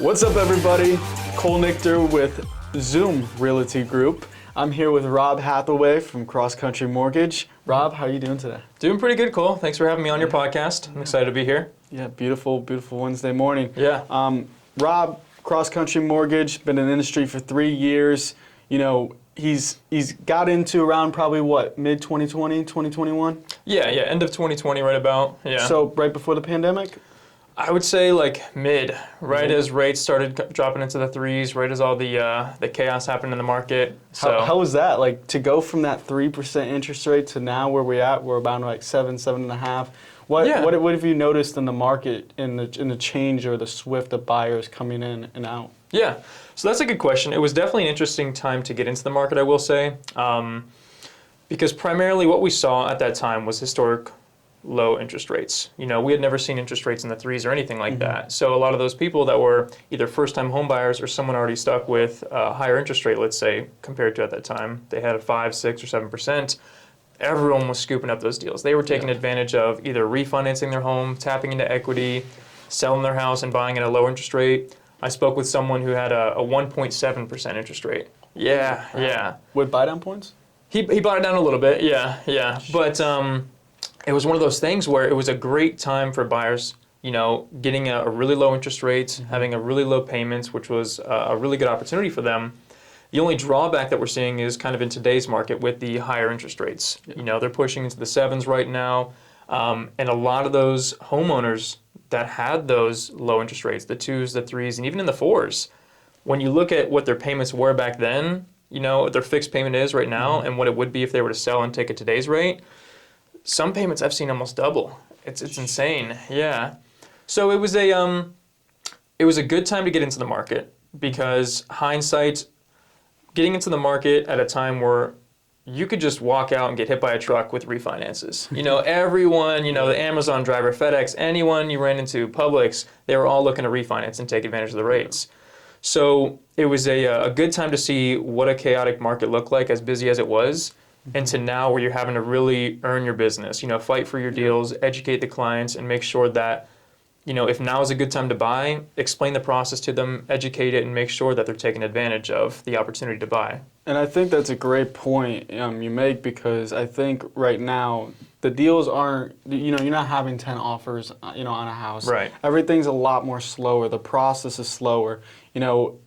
What's up, everybody? Cole Nichter with Zoom Realty Group. I'm here with Rob Hathaway from Cross Country Mortgage. Rob, how are you doing today? Doing pretty good, Cole. Thanks for having me on your podcast. I'm excited to be here. Yeah, beautiful Wednesday morning. Yeah. Rob, Cross Country Mortgage, been in the industry for 3 years. You know, he's got into around probably what, mid 2020, 2021? Yeah, end of 2020 right about. Yeah. So right before the pandemic? I would say like mid, right as rates started dropping into the threes, right as all the chaos happened in the market. So How was that? Like to go from that 3% interest rate to now where we're at, we're about like 7.5. What have you noticed in the market in the change or the swift of buyers coming in and out? Yeah, so that's a good question. It was definitely an interesting time to get into the market, I will say, because primarily what we saw at that time was historic low interest rates. You know, we had never seen interest rates in the threes or anything like that. So a lot of those people that were either first-time home buyers or someone already stuck with a higher interest rate, let's say, compared to at that time, they had a 5, 6, or 7%. Everyone was scooping up those deals. They were taking advantage of either refinancing their home, tapping into equity, selling their house and buying at a low interest rate. I spoke with someone who had a 1.7% interest rate. Yeah. With buy-down points? He bought it down a little bit, yeah. But it was one of those things where it was a great time for buyers, you know, getting a really low interest rate, having a really low payments, which was a really good opportunity for them. The only drawback that we're seeing is kind of in today's market with the higher interest rates. You know, they're pushing into the 7s right now, and a lot of those homeowners that had those low interest rates, the 2s, the 3s, and even in the 4s, when you look at what their payments were back then, you know, what their fixed payment is right now and what it would be if they were to sell and take at today's rate, some payments I've seen almost double. It's insane, yeah. So it was a good time to get into the market because hindsight, getting into the market at a time where you could just walk out and get hit by a truck with refinances. You know, everyone, you know, the Amazon driver, FedEx, anyone you ran into, Publix, they were all looking to refinance and take advantage of the rates. So it was a good time to see what a chaotic market looked like, as busy as it was, and to now where you're having to really earn your business, you know, fight for your deals, educate the clients, and make sure that, you know, if now is a good time to buy, explain the process to them, educate it, and make sure that they're taking advantage of the opportunity to buy. And I think that's a great point you make, because I think right now the deals aren't, you know, you're not having 10 offers, you know, on a house. Right. Everything's a lot more slower. The process is slower. You know,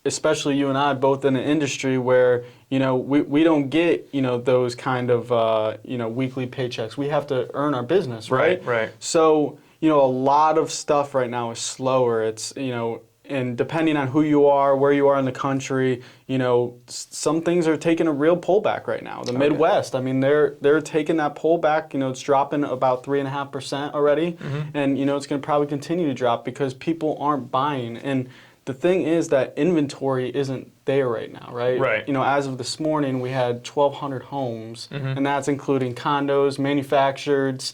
especially you and I both in an industry where, you know, we don't get, you know, those kind of, you know, weekly paychecks. We have to earn our business, right? Right. So, you know, a lot of stuff right now is slower. It's, you know, and depending on who you are, where you are in the country, you know, some things are taking a real pullback right now. The Midwest, I mean, they're taking that pullback. You know, it's dropping about 3.5% already, and you know, it's going to probably continue to drop because people aren't buying. And the thing is that inventory isn't there right now, right? Right. You know, as of this morning, we had 1,200 homes, and that's including condos, manufactureds,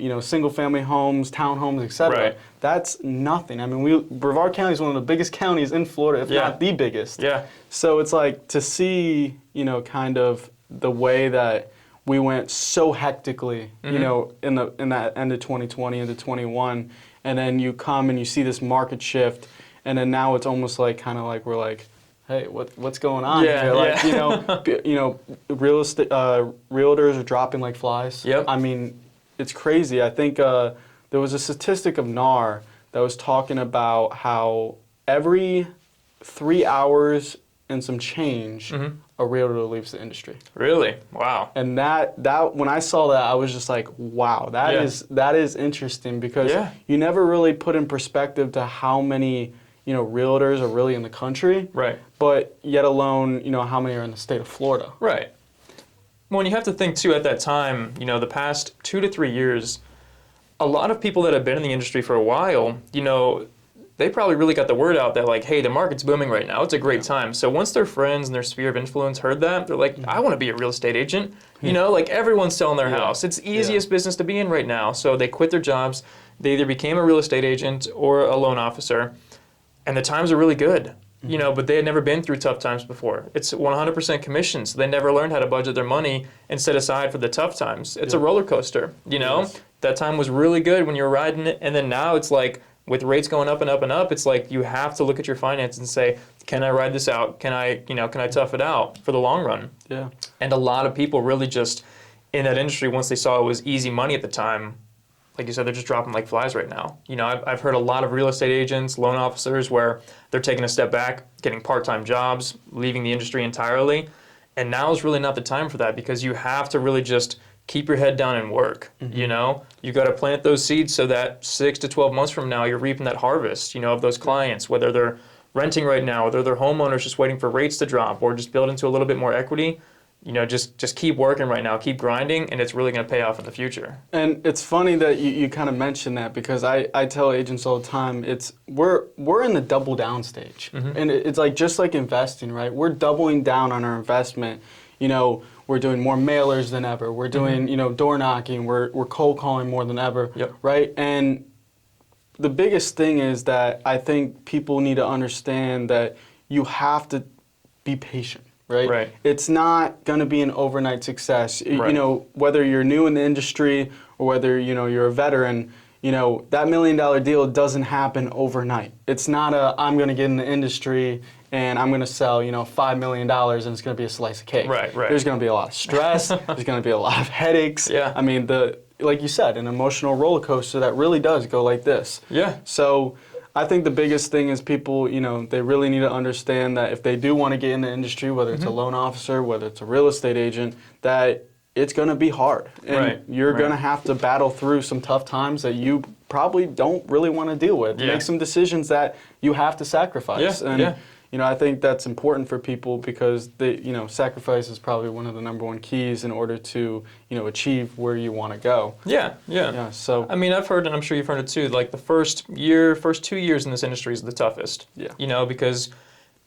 you know, single-family homes, townhomes, etc. Right. That's nothing. I mean, Brevard County is one of the biggest counties in Florida, if not the biggest. Yeah. So it's like to see, you know, kind of the way that we went so hectically, you know, in that end of 2020 into 21, and then you come and you see this market shift, and then now it's almost like kind of like we're like, hey, what's going on here? Like, you know, real estate realtors are dropping like flies. Yep. I mean, it's crazy. I think there was a statistic of NAR that was talking about how every 3 hours and some change, a realtor leaves the industry. Really? Wow. And that when I saw that, I was just like, wow, that is interesting, because you never really put in perspective to how many, you know, realtors are really in the country. Right. But yet alone, you know, how many are in the state of Florida. Right. Well, and you have to think, too, at that time, you know, the past 2 to 3 years, a lot of people that have been in the industry for a while, you know, they probably really got the word out that, like, hey, the market's booming right now. It's a great time. So once their friends and their sphere of influence heard that, they're like, I want to be a real estate agent. You know, like, everyone's selling their house. It's the easiest business to be in right now. So they quit their jobs. They either became a real estate agent or a loan officer. And the times are really good. You know, but they had never been through tough times before. It's 100% commission, so they never learned how to budget their money and set aside for the tough times. It's a roller coaster, you know? That time was really good when you were riding it, and then now it's like with rates going up and up and up, it's like you have to look at your finances and say, can I ride this out? Can I tough it out for the long run? Yeah. And a lot of people really just in that industry, once they saw it was easy money at the time, like you said, they're just dropping like flies right now. I've heard a lot of real estate agents, loan officers, where they're taking a step back, getting part-time jobs, leaving the industry entirely. And now is really not the time for that, because you have to really just keep your head down and work. You got to plant those seeds so that 6 to 12 months from now, you're reaping that harvest, of those clients, whether they're renting right now, whether they're homeowners just waiting for rates to drop or just build into a little bit more equity. Just keep working right now, keep grinding, and it's really going to pay off in the future. And it's funny that you kind of mentioned that, because I tell agents all the time, we're in the double down stage. And it's like, just like investing, right? We're doubling down on our investment. We're doing more mailers than ever. We're doing, door knocking. We're cold calling more than ever, right? And the biggest thing is that I think people need to understand that you have to be patient. Right? It's not going to be an overnight success. Whether you're new in the industry or whether, you're a veteran, that $1 million deal doesn't happen overnight. It's not I'm going to get in the industry and I'm going to sell, $5 million and it's going to be a slice of cake. Right. There's going to be a lot of stress. There's going to be a lot of headaches. Yeah. I mean, like you said, an emotional roller coaster that really does go like this. Yeah. So I think the biggest thing is people, they really need to understand that if they do want to get in the industry, whether it's a loan officer, whether it's a real estate agent, that it's going to be hard. And you're going to have to battle through some tough times that you probably don't really want to deal with. Make some decisions that you have to sacrifice. I think that's important for people, because sacrifice is probably one of the number one keys in order to, achieve where you want to go. Yeah. So I mean, I've heard, and I'm sure you've heard it too, like the first 2 years in this industry is the toughest. Yeah. Because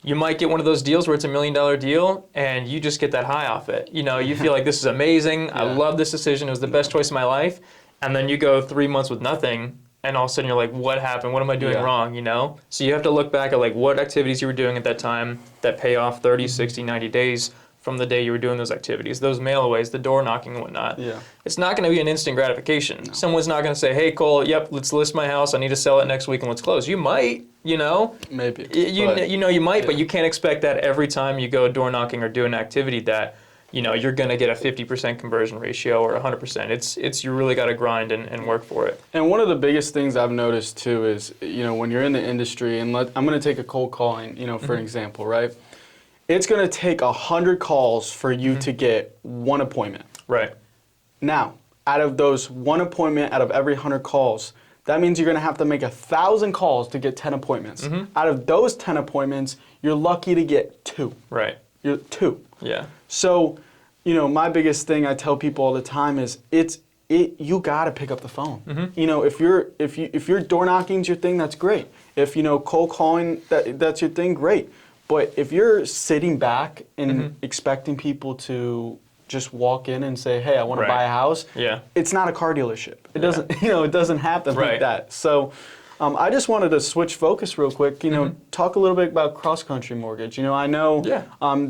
you might get one of those deals where it's $1 million deal and you just get that high off it. You feel like this is amazing. I love this decision. It was the best choice of my life. And then you go 3 months with nothing. And all of a sudden you're like, what happened? What am I doing wrong? So you have to look back at like what activities you were doing at that time that pay off 30, 60, 90 days from the day you were doing those activities, those mailaways, the door knocking and whatnot. Yeah. It's not going to be an instant gratification. No. Someone's not going to say, hey, Cole, let's list my house. I need to sell it next week and let's close. You might, Maybe. You might, but you can't expect that every time you go door knocking or do an activity that you're going to get a 50% conversion ratio or 100%. It's you really got to grind and work for it. And one of the biggest things I've noticed too is, when you're in the industry, and I'm going to take a cold calling, for an example, right? It's going to take 100 calls for you to get one appointment. Right. Now, out of those one appointment out of every 100 calls, that means you're going to have to make 1,000 calls to get 10 appointments. Out of those 10 appointments, you're lucky to get 2. Right. You're 2. Yeah. So, my biggest thing I tell people all the time is you got to pick up the phone. If your door knocking's your thing, that's great. If cold calling that's your thing, great. But if you're sitting back and expecting people to just walk in and say, "Hey, I want to buy a house," it's not a car dealership. It doesn't, it doesn't happen like that. So, I just wanted to switch focus real quick. Talk a little bit about cross-country mortgage. I know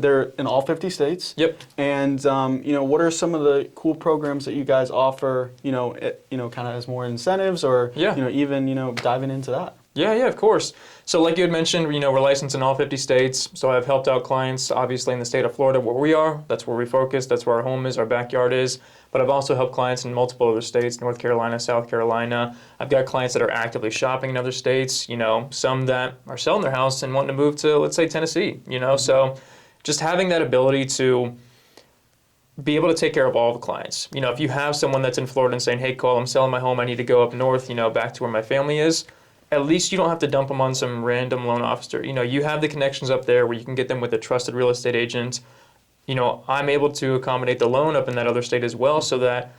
they're in all 50 states. Yep. And what are some of the cool programs that you guys offer? Kind of as more incentives, or even diving into that. Yeah, of course. So like you had mentioned, we're licensed in all 50 states. So I've helped out clients, obviously, in the state of Florida where we are. That's where we focus. That's where our home is, our backyard is. But I've also helped clients in multiple other states, North Carolina, South Carolina. I've got clients that are actively shopping in other states, some that are selling their house and wanting to move to, let's say, Tennessee, So just having that ability to be able to take care of all the clients. If you have someone that's in Florida and saying, hey, Cole, I'm selling my home. I need to go up north, back to where my family is. At least you don't have to dump them on some random loan officer. You have the connections up there where you can get them with a trusted real estate agent. I'm able to accommodate the loan up in that other state as well, so that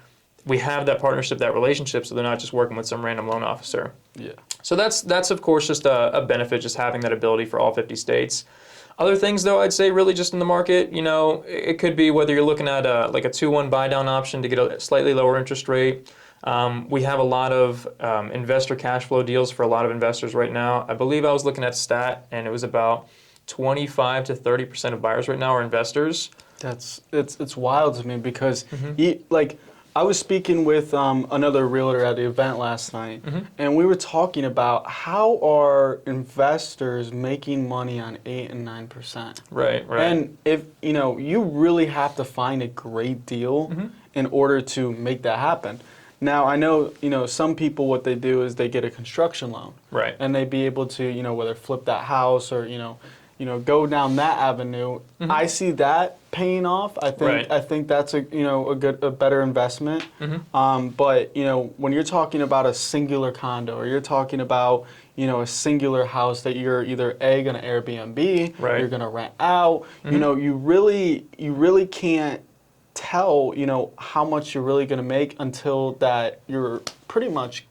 we have that partnership, that relationship, so they're not just working with some random loan officer. Yeah. So that's of course just a benefit, just having that ability for all 50 states. Other things, though, I'd say really just in the market, it could be whether you're looking at a 2-1 buy down option to get a slightly lower interest rate. We have a lot of investor cash flow deals for a lot of investors right now. I believe I was looking at stat, and it was about 25 to 30% of buyers right now are investors. It's wild to me, because I was speaking with another realtor at the event last night, and we were talking about how are investors making money on 8 and 9%. Right. And if you really have to find a great deal in order to make that happen. Now I know some people, what they do is they get a construction loan, Right. and they be able to whether flip that house or go down that avenue. I see that paying off. I think Right. I think that's a better investment. But when you're talking about a singular condo, or you're talking about a singular house that you're either going to Airbnb, Right. you're going to rent out. You really can't tell how much you're really going to make until that you're pretty much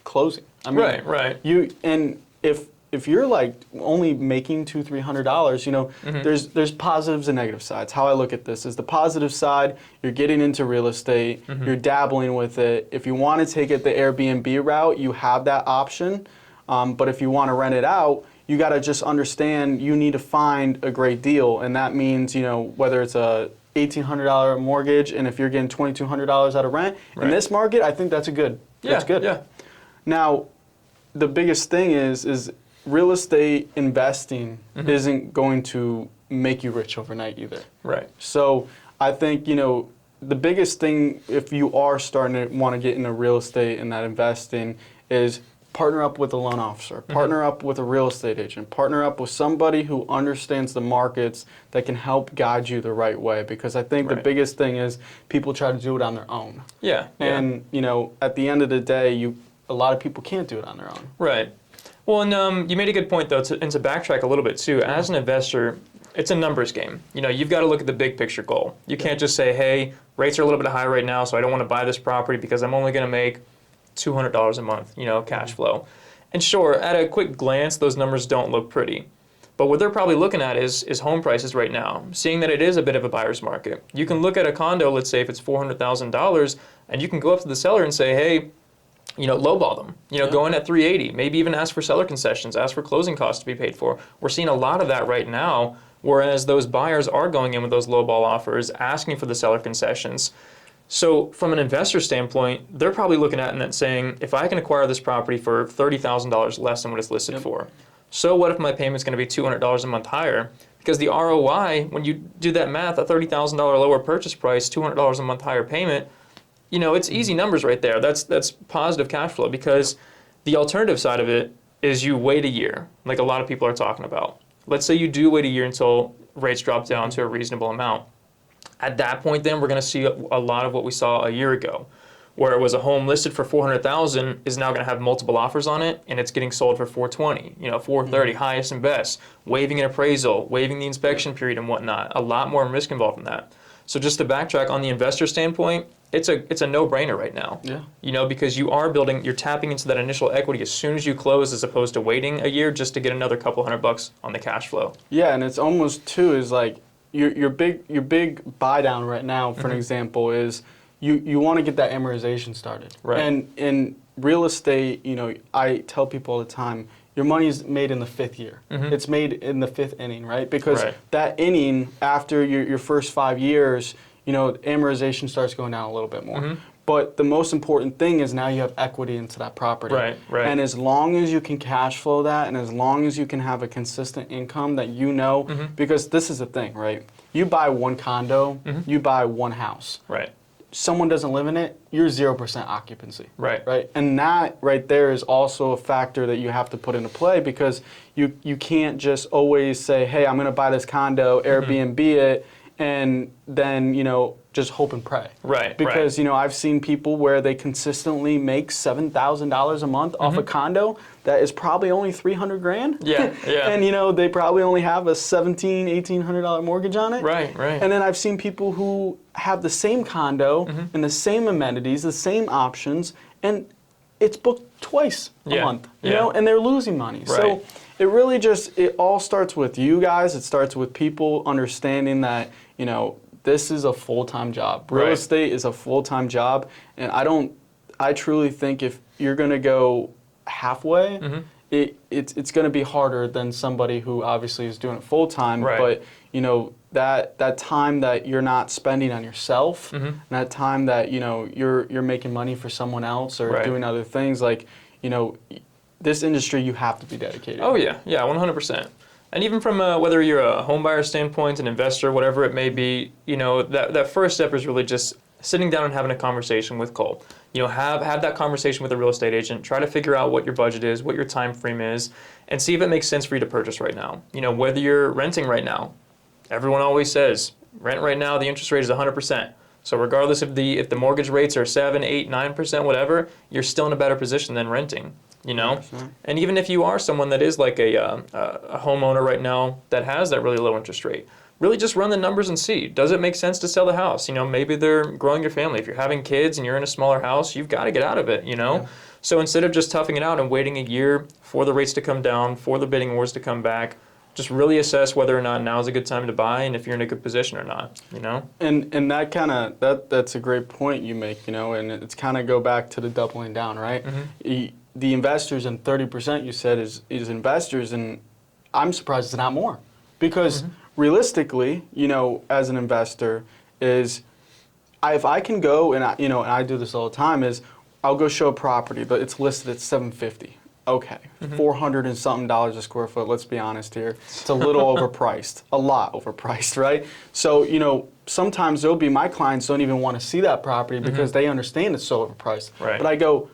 closing. I mean, Right. If you're like only making $200-$300, there's positives and negative sides. How I look at this is the positive side: you're getting into real estate, you're dabbling with it. If you want to take it the Airbnb route, you have that option. But if you want to rent it out, you got to just understand you need to find a great deal, and that means whether it's a $1,800 mortgage, and if you're getting $2,200 out of rent in this market, I think that's good. That's good. Yeah. Now, the biggest thing is real estate investing isn't going to make you rich overnight either. Right. So I think, the biggest thing if you are starting to want to get into real estate and that investing is partner up with a loan officer, partner up with a real estate agent, partner up with somebody who understands the markets that can help guide you the right way. Because I think the biggest thing is people try to do it on their own. Yeah. And, at the end of the day, a lot of people can't do it on their own. Right. Well, and you made a good point, though, and to backtrack a little bit, too. As an investor, it's a numbers game. You've got to look at the big picture goal. You can't just say, hey, rates are a little bit high right now, so I don't want to buy this property because I'm only going to make $200 a month, cash flow. And sure, at a quick glance, those numbers don't look pretty. But what they're probably looking at is home prices right now, seeing that it is a bit of a buyer's market. You can look at a condo, let's say if it's $400,000, and you can go up to the seller and say, hey, lowball them. Go in at 380. Maybe even ask for seller concessions, ask for closing costs to be paid for. We're seeing a lot of that right now, whereas those buyers are going in with those lowball offers, asking for the seller concessions. So from an investor standpoint, they're probably looking at it and saying, if I can acquire this property for $30,000 less than what it's listed for, so what if my payment's going to be $200 a month higher? Because the ROI, when you do that math, a $30,000 lower purchase price, $200 a month higher payment, it's easy numbers right there. That's positive cash flow, because the alternative side of it is you wait a year, like a lot of people are talking about. Let's say you do wait a year until rates drop down to a reasonable amount. At that point, then, we're going to see a lot of what we saw a year ago, where it was a home listed for $400,000 is now going to have multiple offers on it, and it's getting sold for $420, $430, highest and best, waiving an appraisal, waiving the inspection period and whatnot. A lot more risk involved in that. So just to backtrack on the investor standpoint, it's a no-brainer right now. Yeah. Because you're tapping into that initial equity as soon as you close, as opposed to waiting a year just to get another couple $100 on the cash flow. Yeah, and it's almost too is like your big buy down right now, for an example, is you want to get that amortization started. Right. And in real estate, I tell people all the time, your money is made in the 5th year. It's made in the 5th inning, right? Because that inning, after your first 5 years, amortization starts going down a little bit more. But the most important thing is now you have equity into that property. Right. And as long as you can cash flow that, and as long as you can have a consistent income that because this is the thing, right? You buy one condo, you buy one house. Right. Someone doesn't live in it, you're 0% occupancy. Right. And that right there is also a factor that you have to put into play, because you can't just always say, hey, I'm going to buy this condo, Airbnb it, and then, just hope and pray. Right. Because, I've seen people where they consistently make $7,000 a month off a condo that is probably only $300,000. Yeah. And, they probably only have a $1,800 mortgage on it. Right. And then I've seen people who have the same condo and the same amenities, the same options, and it's booked twice a month, and they're losing money. So it really it all starts with you guys. It starts with people understanding that, this is a full-time job. Real estate is a full-time job, and I truly think if you're going to go halfway, it's going to be harder than somebody who obviously is doing it full-time. Right. But, that time that you're not spending on yourself, Mm-hmm. and that time that you're making money for someone else or Right. doing other things, like this industry you have to be dedicated. Oh yeah, 100%. And even from whether you're a home buyer standpoint, an investor, whatever it may be, that first step is really just sitting down and having a conversation with Cole. Have that conversation with a real estate agent. Try to figure out what your budget is, what your time frame is, and see if it makes sense for you to purchase right now. Whether you're renting right now, everyone always says rent right now. The interest rate is 100%. So regardless if the mortgage rates are 7, 8, 9%, whatever, you're still in a better position than renting. 100%. And even if you are someone that is like a homeowner right now that has that really low interest rate, really just run the numbers and see, does it make sense to sell the house? Maybe they're growing your family. If you're having kids and you're in a smaller house, you've got to get out of it, Yeah. So instead of just toughing it out and waiting a year for the rates to come down, for the bidding wars to come back, just really assess whether or not now is a good time to buy and if you're in a good position or not, And that's a great point you make, and it's kind of go back to the doubling down, right? Mm-hmm. The investors, and 30% you said is investors, and I'm surprised it's not more, because realistically, as an investor, if I can go and I do this all the time, is I'll go show a property, but it's listed at $750. Okay, $400 and something a square foot. Let's be honest here, it's a little overpriced, a lot overpriced, right? So sometimes there'll be my clients don't even want to see that property because they understand it's so overpriced. Right. But I go,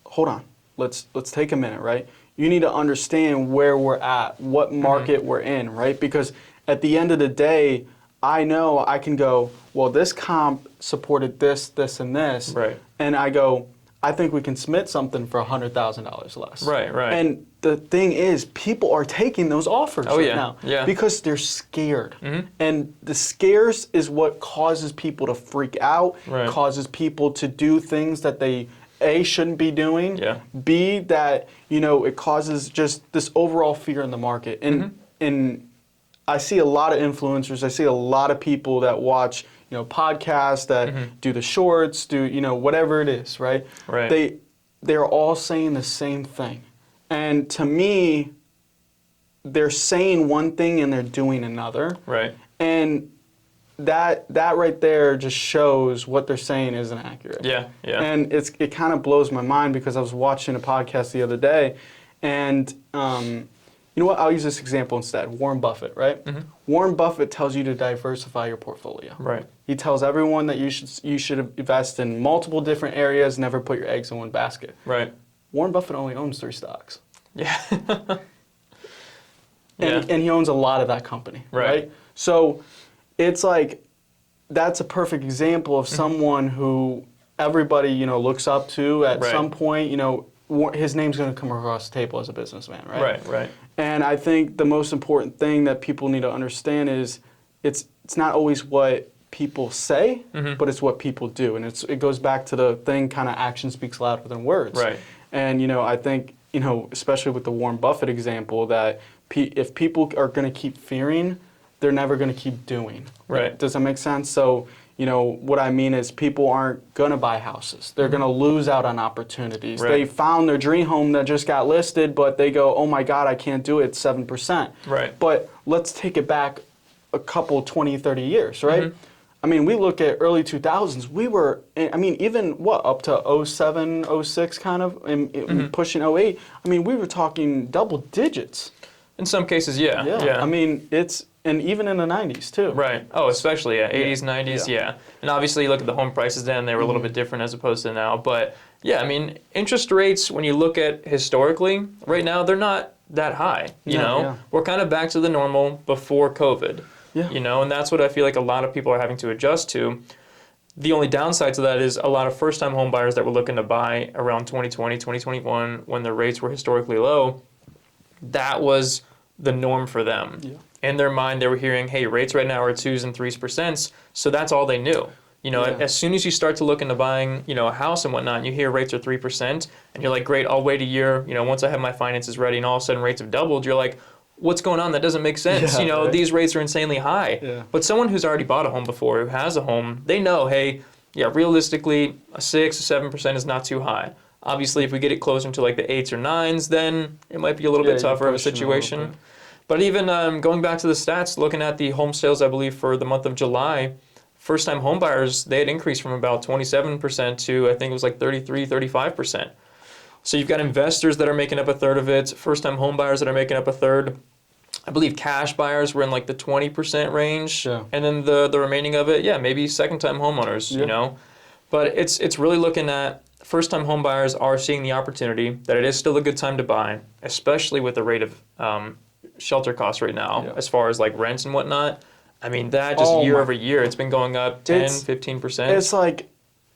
hold on. Let's take a minute, right? You need to understand where we're at, what market we're in, right? Because at the end of the day, I know I can go, well, this comp supported this, this, and this. Right. And I go, I think we can submit something for $100,000 less. Right. And the thing is, people are taking those offers now because they're scared. And the scares is what causes people to freak out, causes people to do things that they A, shouldn't be doing. Yeah. B, that it causes just this overall fear in the market. And I see a lot of influencers. I see a lot of people that watch podcasts, that do the shorts, do whatever it is, right? Right. They're all saying the same thing, and to me, they're saying one thing and they're doing another. Right. And that right there just shows what they're saying isn't accurate. Yeah. And it kind of blows my mind, because I was watching a podcast the other day, and you know what? I'll use this example instead. Warren Buffett, right? Warren Buffett tells you to diversify your portfolio. Right. He tells everyone that you should invest in multiple different areas, never put your eggs in one basket. Right. Warren Buffett only owns 3 stocks. Yeah. And he owns a lot of that company, right? So it's like, that's a perfect example of someone who everybody, looks up to at some point. His name's going to come across the table as a businessman, right? Right. And I think the most important thing that people need to understand is it's not always what people say, but it's what people do. And it goes back to the thing, kind of action speaks louder than words. Right. And, I think, especially with the Warren Buffett example, that if people are going to keep fearing, they're never going to keep doing. Right. Does that make sense? So, what I mean is people aren't going to buy houses. They're going to lose out on opportunities. Right. They found their dream home that just got listed, but they go, oh my God, I can't do it, it's 7%. Right. But let's take it back a couple, 20, 30 years, right? I mean, we look at early 2000s, we were, even up to 07, 06 kind of, and pushing 08, we were talking double digits. In some cases, yeah. And even in the 90s too. Right. Oh, especially, 80s, 90s, yeah. And obviously, you look at the home prices then, they were a little bit different as opposed to now. But, interest rates, when you look at historically, right now, they're not that high, you know? Yeah. We're kind of back to the normal before COVID, Yeah. And that's what I feel like a lot of people are having to adjust to. The only downside to that is a lot of first-time home buyers that were looking to buy around 2020, 2021, when the rates were historically low, that was the norm for them. Yeah. In their mind, they were hearing, hey, rates right now are 2s and 3%, so that's all they knew. As soon as you start to look into buying, a house and whatnot, and you hear rates are 3%, and you're like, great, I'll wait a year, once I have my finances ready, and all of a sudden rates have doubled, you're like, what's going on? That doesn't make sense. Right? These rates are insanely high. Yeah. But someone who's already bought a home before, who has a home, they know, hey, realistically, a 6 or 7% is not too high. Obviously, if we get it closer to like the 8s or 9s, then it might be a little bit tougher of a situation. But even going back to the stats, looking at the home sales, I believe for the month of July, first-time home buyers, they had increased from about 27% to I think it was like 33, 35%. So you've got investors that are making up a third of it, first-time home buyers that are making up a third. I believe cash buyers were in like the 20% range, Yeah. and then the remaining of it, yeah, maybe second-time homeowners, Yeah. you know. But it's really looking at first-time home buyers are seeing the opportunity that it is still a good time to buy, especially with the rate of shelter costs right now, Yeah. as far as like rents and whatnot. I mean, that just year over year, it's been going up 10, 15%. It's like,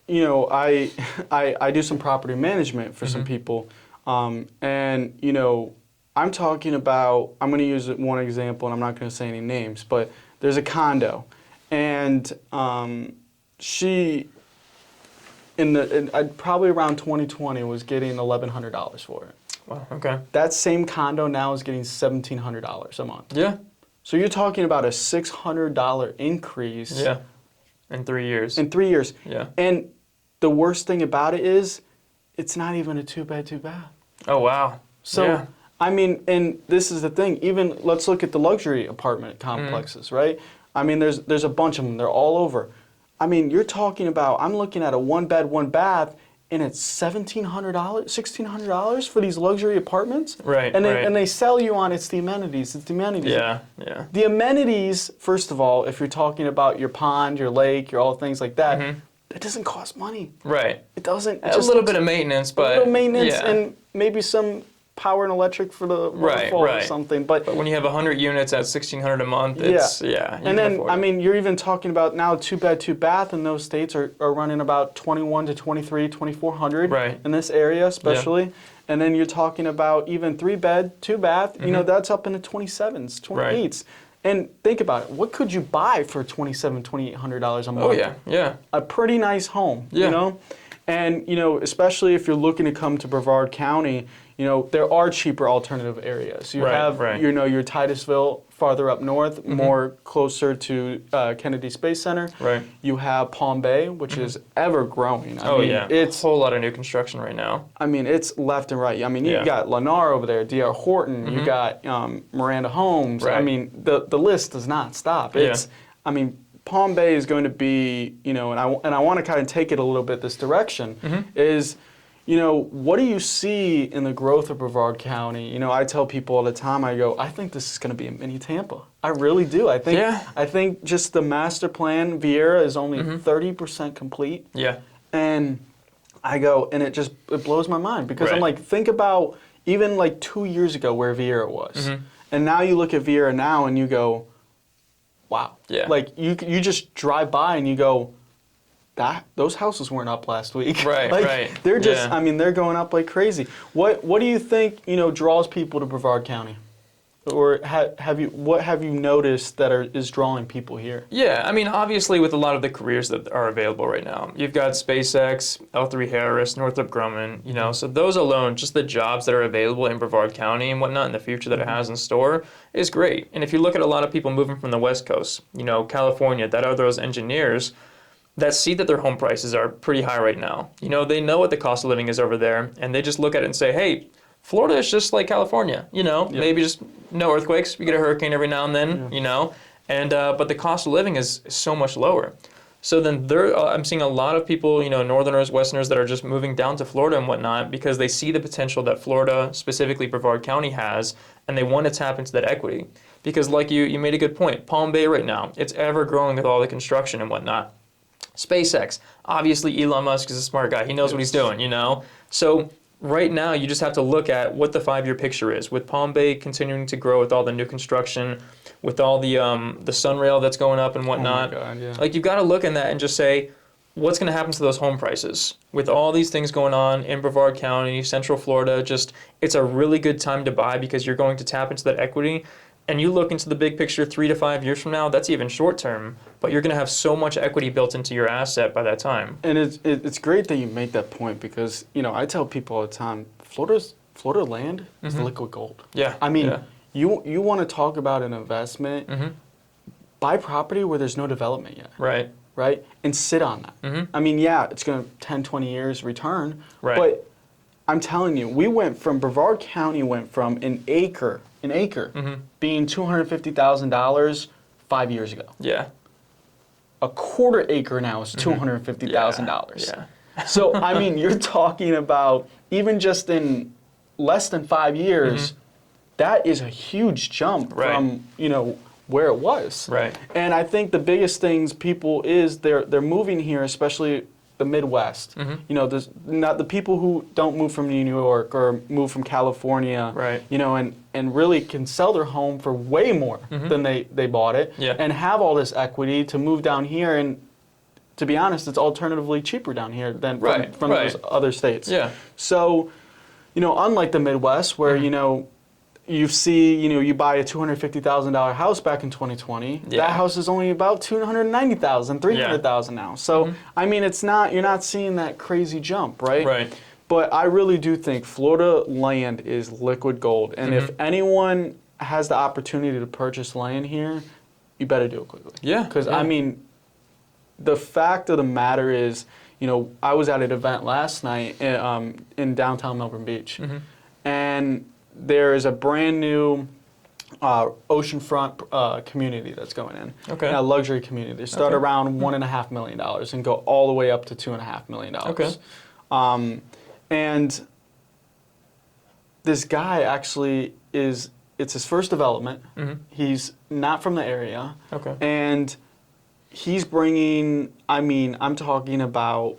you know, I do some property management for some people, and, you know, I'm talking about, I'm going to use one example, and I'm not going to say any names, but there's a condo, and she, probably around 2020, was getting $1,100 for it. Wow, okay. That same condo now is getting $1,700 a month. Yeah. So you're talking about a $600 increase. Yeah. In 3 years. In 3 years. Yeah. And the worst thing about it is, it's not even a two bed, two bath. Oh, wow. So, yeah. I mean, and this is the thing, even let's look at the luxury apartment complexes, right? I mean, there's a bunch of them, they're all over. I mean, you're talking about, I'm looking at a one bed, one bath, and it's $1,700, $1,600 for these luxury apartments. Right, and right. And they sell you on it's the amenities. Yeah, yeah. The amenities, first of all, if you're talking about your pond, your lake, your all things like that, it doesn't cost money. Right. It doesn't. A little bit of maintenance, but a little maintenance yeah. and maybe some power and electric for the waterfall or something. But when you have 100 units at $1,600 a month, it's you and can then afford I it. mean, you're even talking about now two bed, two bath in those states are running about 21 to 23, 2,400 Right. in this area especially. And then you're talking about even three bed, two bath. You know, that's up into 27s, 28s. And think about it. What could you buy for $2,700, $2,800 a month? Oh yeah, yeah. A pretty nice home. Yeah. You know, and you know, especially if you're looking to come to Brevard County. You know, there are cheaper alternative areas. You have, you know, your Titusville farther up north, more closer to Kennedy Space Center. Right. You have Palm Bay, which is ever growing. I mean, yeah. It's a whole lot of new construction right now. I mean, it's left and right. I mean, you got Lennar over there, D.R. Horton, you got Miranda Homes. Right. I mean, the list does not stop. It's, I mean, Palm Bay is going to be, you know, and I want to kind of take it a little bit this direction, is, you know, what do you see in the growth of Brevard County? You know, I tell people all the time, I go, I think this is going to be a mini Tampa. I really do. I think just the master plan, Vieira, is only 30% complete. Yeah. And I go, and it blows my mind because I'm like, think about even like 2 years ago where Vieira was. And now you look at Vieira now and you go, wow. Yeah. Like you just drive by and you go, those houses weren't up last week. Right, like, right. They're just, I mean, they're going up like crazy. What do you think, you know, draws people to Brevard County? Or what have you noticed that is drawing people here? Yeah, I mean, obviously with a lot of the careers that are available right now, you've got SpaceX, L3 Harris, Northrop Grumman, you know, so those alone, just the jobs that are available in Brevard County and whatnot in the future that it has in store is great. And if you look at a lot of people moving from the West Coast, you know, California, that are those engineers that see that their home prices are pretty high right now. You know, they know what the cost of living is over there, and they just look at it and say, hey, Florida is just like California, you know, maybe just no earthquakes, we get a hurricane every now and then, you know, and but the cost of living is so much lower. So then I'm seeing a lot of people, you know, Northerners, Westerners that are just moving down to Florida and whatnot because they see the potential that Florida, specifically Brevard County, has, and they want to tap into that equity. Because like you made a good point, Palm Bay right now, it's ever growing with all the construction and whatnot. SpaceX, obviously Elon Musk is a smart guy. He knows what he's doing, you know? So right now you just have to look at what the 5-year picture is. With Palm Bay continuing to grow with all the new construction, with all the sunrail that's going up and whatnot. Oh my God, yeah. Like you've got to look in that and just say, what's going to happen to those home prices? With all these things going on in Brevard County, Central Florida, just it's a really good time to buy because you're going to tap into that equity. And you look into the big picture 3 to 5 years from now, that's even short term, but you're going to have so much equity built into your asset by that time. And it's great that you make that point because, you know, I tell people all the time, Florida land is liquid gold. Yeah. I mean, you want to talk about an investment, buy property where there's no development yet. Right. Right? And sit on that. I mean, yeah, it's going to 10, 20 years return, Right. but I'm telling you, Brevard County went from an acre being $250,000 5 years ago. Yeah. A quarter acre now is $250,000. Yeah. So, I mean, you're talking about, even just in less than 5 years, that is a huge jump from, where it was. Right. And I think the biggest things people is they're moving here, especially the Midwest. There's not the people who don't move from New York or move from California, Right. and really can sell their home for way more than they bought it, Yeah. and have all this equity to move down here. And to be honest, it's alternatively cheaper down here than from those other states. Yeah. So, unlike the Midwest, where you buy a $250,000 house back in 2020. Yeah. That house is only about $290,000, $300,000 now. So I mean, you're not seeing that crazy jump, right? Right. But I really do think Florida land is liquid gold, and if anyone has the opportunity to purchase land here, you better do it quickly. Yeah. Because I mean, the fact of the matter is, I was at an event last night in downtown Melbourne Beach, and there is a brand new oceanfront community that's going in. Okay. A luxury community. They start around $1.5 million and go all the way up to $2.5 million. Okay. And this guy actually it's his first development. He's not from the area. Okay. And he's bringing, I'm talking about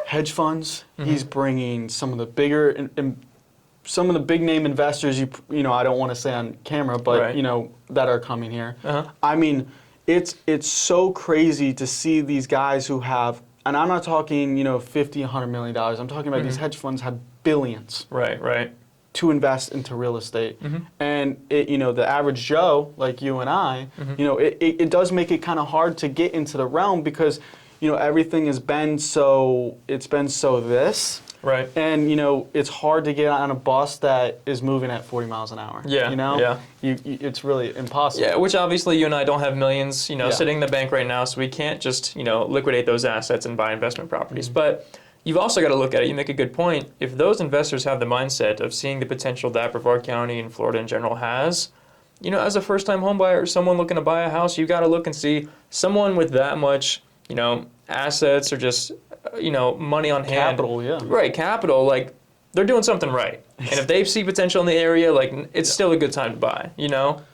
hedge funds. He's bringing some of the bigger some of the big name investors, I don't want to say on camera, but that are coming here. I mean, it's so crazy to see these guys who have, and I'm not talking, $50, $100 million. I'm talking about these hedge funds have billions. Right. To invest into real estate. And the average Joe, like you and I, it does make it kind of hard to get into the realm because, everything has been so this. Right. And, it's hard to get on a bus that is moving at 40 miles an hour. Yeah. It's really impossible. Yeah, which obviously you and I don't have millions, sitting in the bank right now, so we can't just, liquidate those assets and buy investment properties. But you've also got to look at it. You make a good point. If those investors have the mindset of seeing the potential that Brevard County and Florida in general has, as a first-time home buyer or someone looking to buy a house, you got to look and see someone with that much, assets or just, money on hand. Capital, yeah. Right, capital, like, they're doing something right. And if they see potential in the area, like, it's still a good time to buy,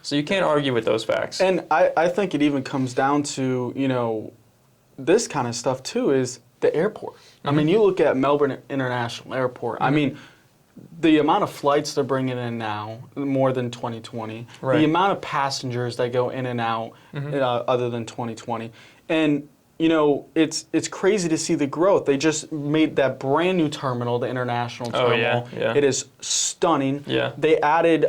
So you can't argue with those facts. And I think it even comes down to, this kind of stuff too, is the airport. I mean, you look at Melbourne International Airport. I mean, the amount of flights they're bringing in now, more than 2020. Right. The amount of passengers that go in and out, other than 2020. And, it's crazy to see the growth. They just made that brand new terminal, the international terminal. Yeah. It is stunning. Yeah. They added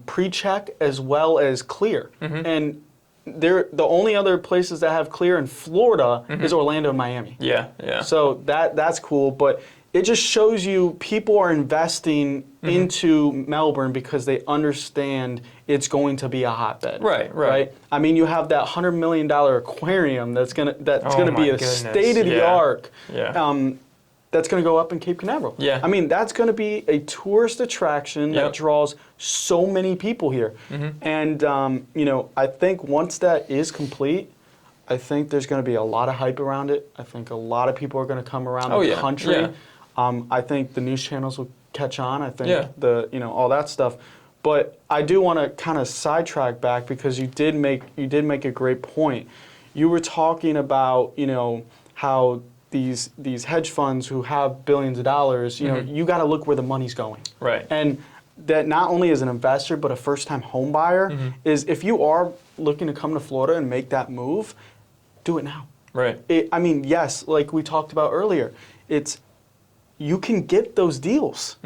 pre-check as well as clear. And the only other places that have clear in Florida is Orlando and Miami. Yeah. So that's cool, but it just shows you people are investing into Melbourne because they understand it's going to be a hotbed. Right. I mean, you have that $100 million aquarium that's gonna be a state of the art. Yeah. That's going to go up in Cape Canaveral. Yeah. I mean, that's going to be a tourist attraction that draws so many people here. And, I think once that is complete, I think there's going to be a lot of hype around it. I think a lot of people are going to come around the country. Yeah. I think the news channels will catch on. I think all that stuff. But I do want to kind of sidetrack back because you did make a great point. You were talking about, how these hedge funds who have billions of dollars, you got to look where the money's going. Right. And that not only as an investor but a first-time home buyer is if you are looking to come to Florida and make that move, do it now. Right. Yes, like we talked about earlier, you can get those deals.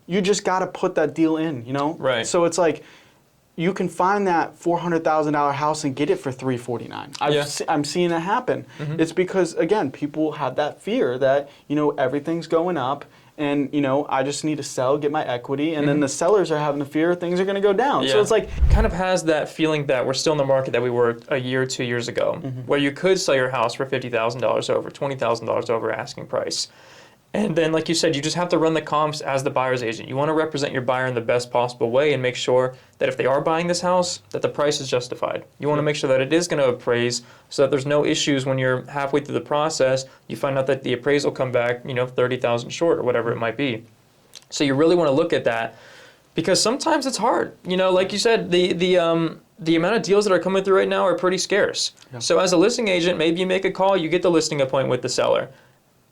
You just got to put that deal in, Right. So it's like you can find that $400,000 house and get it for $349,000. I'm seeing it happen. It's because again, people have that fear that everything's going up, and I just need to sell, get my equity, and then the sellers are having the fear things are going to go down. Yeah. So it's like kind of has that feeling that we're still in the market that we were a year or 2 years ago, where you could sell your house for $50,000 over, $20,000 over asking price. And then, like you said, you just have to run the comps as the buyer's agent. You want to represent your buyer in the best possible way and make sure that if they are buying this house, that the price is justified. You want to make sure that it is going to appraise so that there's no issues when you're halfway through the process, you find out that the appraisal come back, 30,000 short or whatever it might be. So you really want to look at that because sometimes it's hard. Like you said, the amount of deals that are coming through right now are pretty scarce. Yeah. So as a listing agent, maybe you make a call, you get the listing appointment with the seller.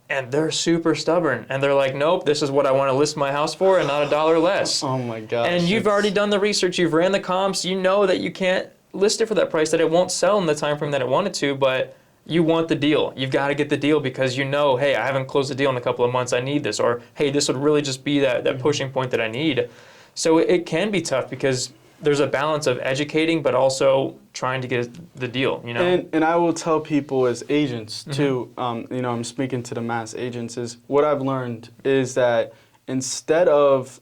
And they're super stubborn. And they're like, nope, this is what I want to list my house for and not $1 less. Oh my gosh. And you've already done the research. You've ran the comps. You know that you can't list it for that price, that it won't sell in the time frame that it wanted to, but you want the deal. You've got to get the deal because hey, I haven't closed the deal in a couple of months. I need this. Or, hey, this would really just be that pushing point that I need. So it can be tough because there's a balance of educating, but also trying to get the deal, And I will tell people as agents too, I'm speaking to the mass agents, is what I've learned is that instead of,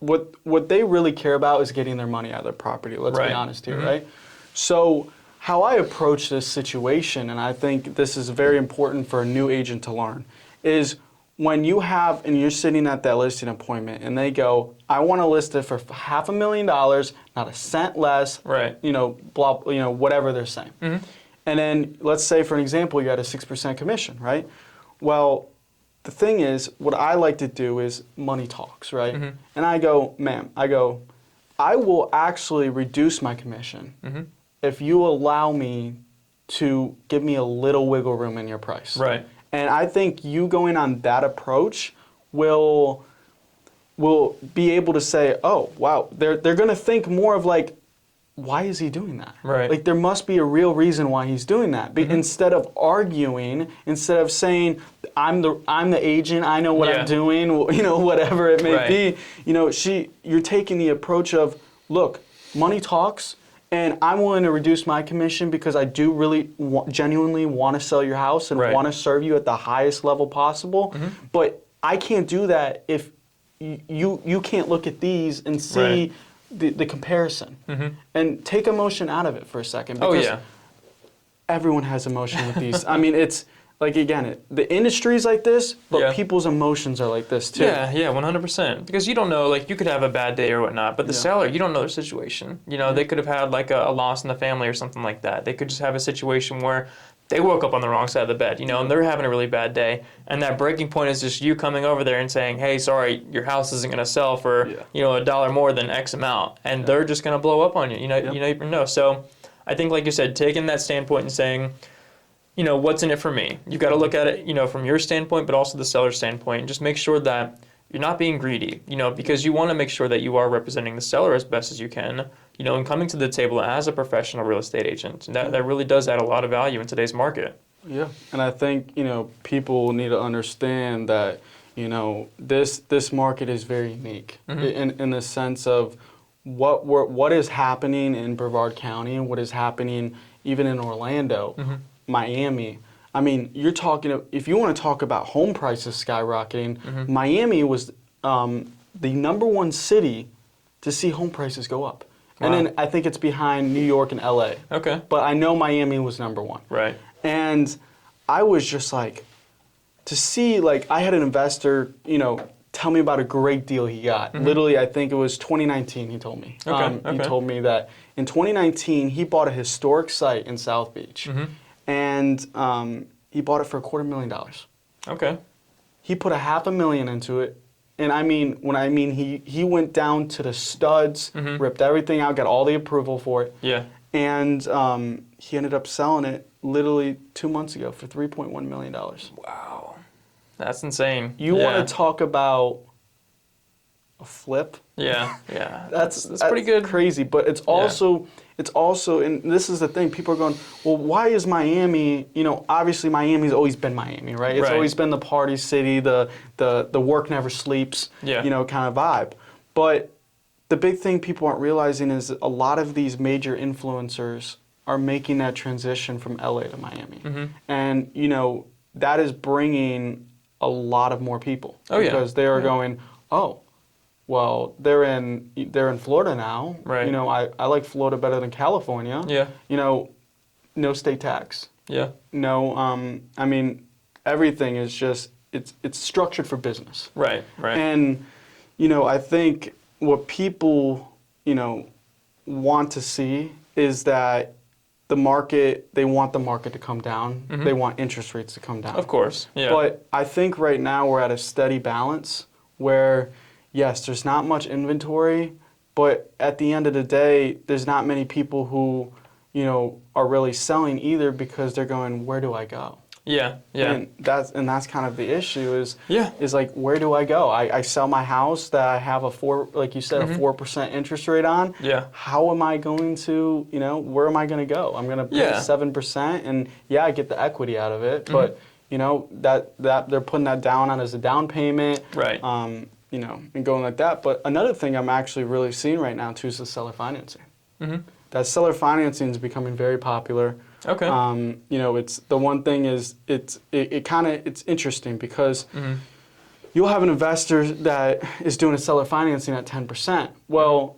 what they really care about is getting their money out of their property. Let's be honest here, right? So how I approach this situation, and I think this is very important for a new agent to learn, is when you have, and you're sitting at that listing appointment and they go, I want to list it for $500,000, not a cent less, right? Whatever they're saying. And then let's say, for an example, you had a 6% commission, right? Well, the thing is, what I like to do is money talks, right? And I go, ma'am, I will actually reduce my commission if you allow me to give me a little wiggle room in your price. Right. And I think you going on that approach will be able to say, oh, wow, they're going to think more of like, why is he doing that? Right. Like there must be a real reason why he's doing that. Instead of arguing, instead of saying, I'm the agent, I know what I'm doing, whatever it may be, you're taking the approach of, look, money talks. And I'm willing to reduce my commission because I do really genuinely want to sell your house and want to serve you at the highest level possible. But I can't do that if you can't look at these and see the comparison. And take emotion out of it for a second. Because everyone has emotion with these. I mean, it's like, again, the industry's like this, but people's emotions are like this too. Yeah, 100%. Because you don't know, like you could have a bad day or whatnot, but the seller, you don't know their situation. They could have had like a loss in the family or something like that. They could just have a situation where they woke up on the wrong side of the bed, and they're having a really bad day. And that breaking point is just you coming over there and saying, hey, sorry, your house isn't going to sell for, $1 more than X amount. And they're just going to blow up on you. You never know. So I think, like you said, taking that standpoint and saying, what's in it for me? You've got to look at it, from your standpoint, but also the seller's standpoint, and just make sure that you're not being greedy, because you want to make sure that you are representing the seller as best as you can, and coming to the table as a professional real estate agent. And that really does add a lot of value in today's market. Yeah, and I think, people need to understand that, this market is very unique in the sense of what is happening in Brevard County and what is happening even in Orlando. Miami. I mean, you're talking, if you want to talk about home prices skyrocketing, Miami was the #1 city to see home prices go up. Wow. And then I think it's behind New York and LA. Okay. But I know Miami was #1. Right. And I was just like, to see, like, I had an investor, tell me about a great deal he got. Literally, I think it was 2019, he told me. He told me that in 2019, he bought a historic site in South Beach. And he bought it for $250,000. Okay. He put $500,000 into it. And he went down to the studs, ripped everything out, got all the approval for it. Yeah. And he ended up selling it literally 2 months ago for $3.1 million. Wow. That's insane. You want to talk about a flip? Yeah. That's pretty good. Crazy, but it's also, and this is the thing, people are going, well, why is Miami, obviously Miami's always been Miami, right? It's always been the party city, the work never sleeps, kind of vibe. But the big thing people aren't realizing is a lot of these major influencers are making that transition from LA to Miami. And, that is bringing a lot of more people. Because they are going, oh, well, they're in Florida now. Right. I like Florida better than California. Yeah. No state tax. Yeah. No, everything is just it's structured for business. Right. And, I think what people, want to see is that they want the market to come down. They want interest rates to come down. Of course, yeah. But I think right now we're at a steady balance where, yes, there's not much inventory, but at the end of the day, there's not many people who, are really selling either because they're going, where do I go? Yeah. And that's kind of the issue is like, where do I go? I sell my house that I have a 4% interest rate on. Yeah. How am I going to, where am I going to go? I'm going to pay 7% and I get the equity out of it, but that they're putting that down on as a down payment. Right. And going like that. But another thing I'm actually really seeing right now too is the seller financing. That seller financing is becoming very popular. Okay. It's the one thing is it's interesting because you'll have an investor that is doing a seller financing at 10%. Well,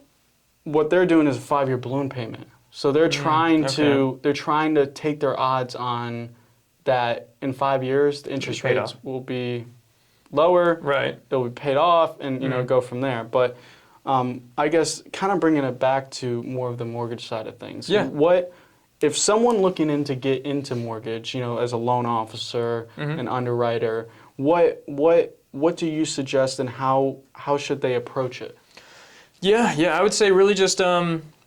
what they're doing is a 5-year balloon payment. So they're trying to take their odds on that in 5 years the interest rates will be lower. Right. It'll be paid off and go from there. But I guess kind of bringing it back to more of the mortgage side of things. Yeah. If someone looking to get into mortgage, as a loan officer, an underwriter, what do you suggest and how should they approach it? Yeah, I would say really just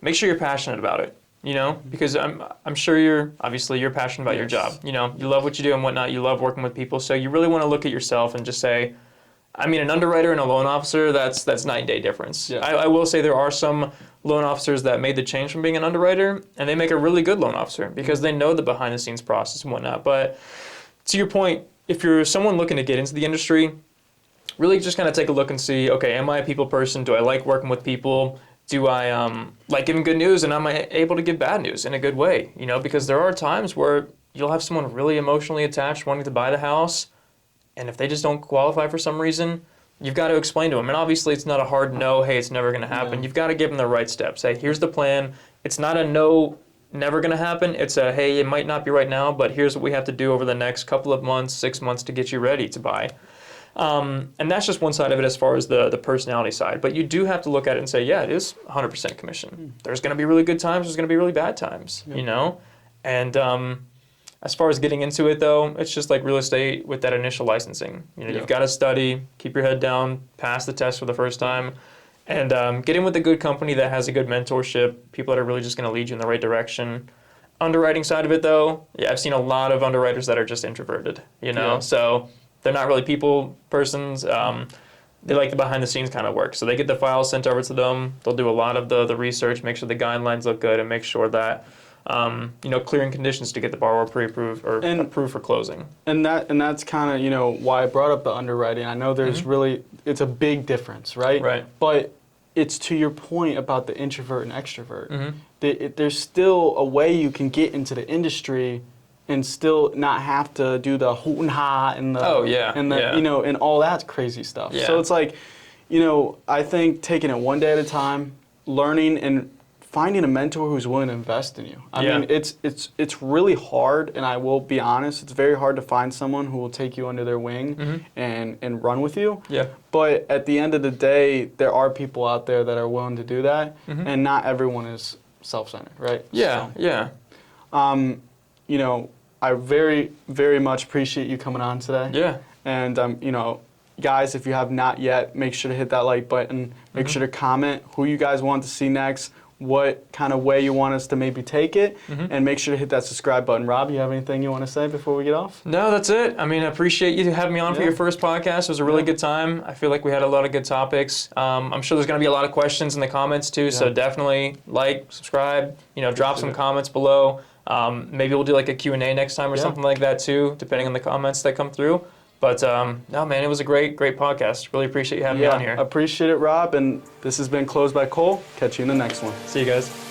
make sure you're passionate about it, because I'm sure you're passionate about your job. You love what you do and whatnot. You love working with people, so you really want to look at yourself and just say, an underwriter and a loan officer, that's night and day difference. Yeah. I will say there are some loan officers that made the change from being an underwriter, and they make a really good loan officer because they know the behind the scenes process and whatnot. But to your point, if you're someone looking to get into the industry, really just kind of take a look and see, okay, am I a people person? Do I like working with people? Do I like giving good news, and am I able to give bad news in a good way? Because there are times where you'll have someone really emotionally attached wanting to buy the house, and if they just don't qualify for some reason, you've got to explain to them. And obviously it's not a hard no, hey, it's never going to happen. Yeah. You've got to give them the right steps. Hey, here's the plan. It's not a no, never going to happen. It's a, hey, it might not be right now, but here's what we have to do over the next couple of months, 6 months to get you ready to buy. And that's just one side of it as far as the personality side. But you do have to look at it and say, yeah, it is 100% commission. There's going to be really good times. There's going to be really bad times, And as far as getting into it, though, it's just like real estate with that initial licensing. You've got to study, keep your head down, pass the test for the first time, and get in with a good company that has a good mentorship, people that are really just going to lead you in the right direction. Underwriting side of it, though, I've seen a lot of underwriters that are just introverted, so they're not really people persons. They like the behind-the-scenes kind of work. So they get the files sent over to them. They'll do a lot of the research, make sure the guidelines look good, and make sure that clearing conditions to get the borrower pre-approved or approved for closing. And that's kind of, why I brought up the underwriting. I know there's it's a big difference, right? Right. But it's to your point about the introvert and extrovert. There's still a way you can get into the industry and still not have to do the hoot and ha and the and all that crazy stuff. Yeah. So it's like, I think taking it one day at a time, learning and finding a mentor who's willing to invest in you. I mean, it's really hard, and I will be honest, it's very hard to find someone who will take you under their wing and run with you. Yeah. But at the end of the day, there are people out there that are willing to do that, and not everyone is self-centered, right? So, I very, very much appreciate you coming on today. Yeah. And, guys, if you have not yet, make sure to hit that like button. Make sure to comment who you guys want to see next, what kind of way you want us to maybe take it, and make sure to hit that subscribe button. Rob, you have anything you want to say before we get off? No, that's it. I appreciate you having me on for your first podcast. It was a really good time. I feel like we had a lot of good topics. I'm sure there's going to be a lot of questions in the comments too, so definitely like, subscribe, drop some comments below. Maybe we'll do like a Q&A next time or something like that too, depending on the comments that come through. But no, man, it was a great podcast. Really appreciate you having me on here. Appreciate it, Rob. And this has been Closed by Cole. Catch you in the next one. See you guys.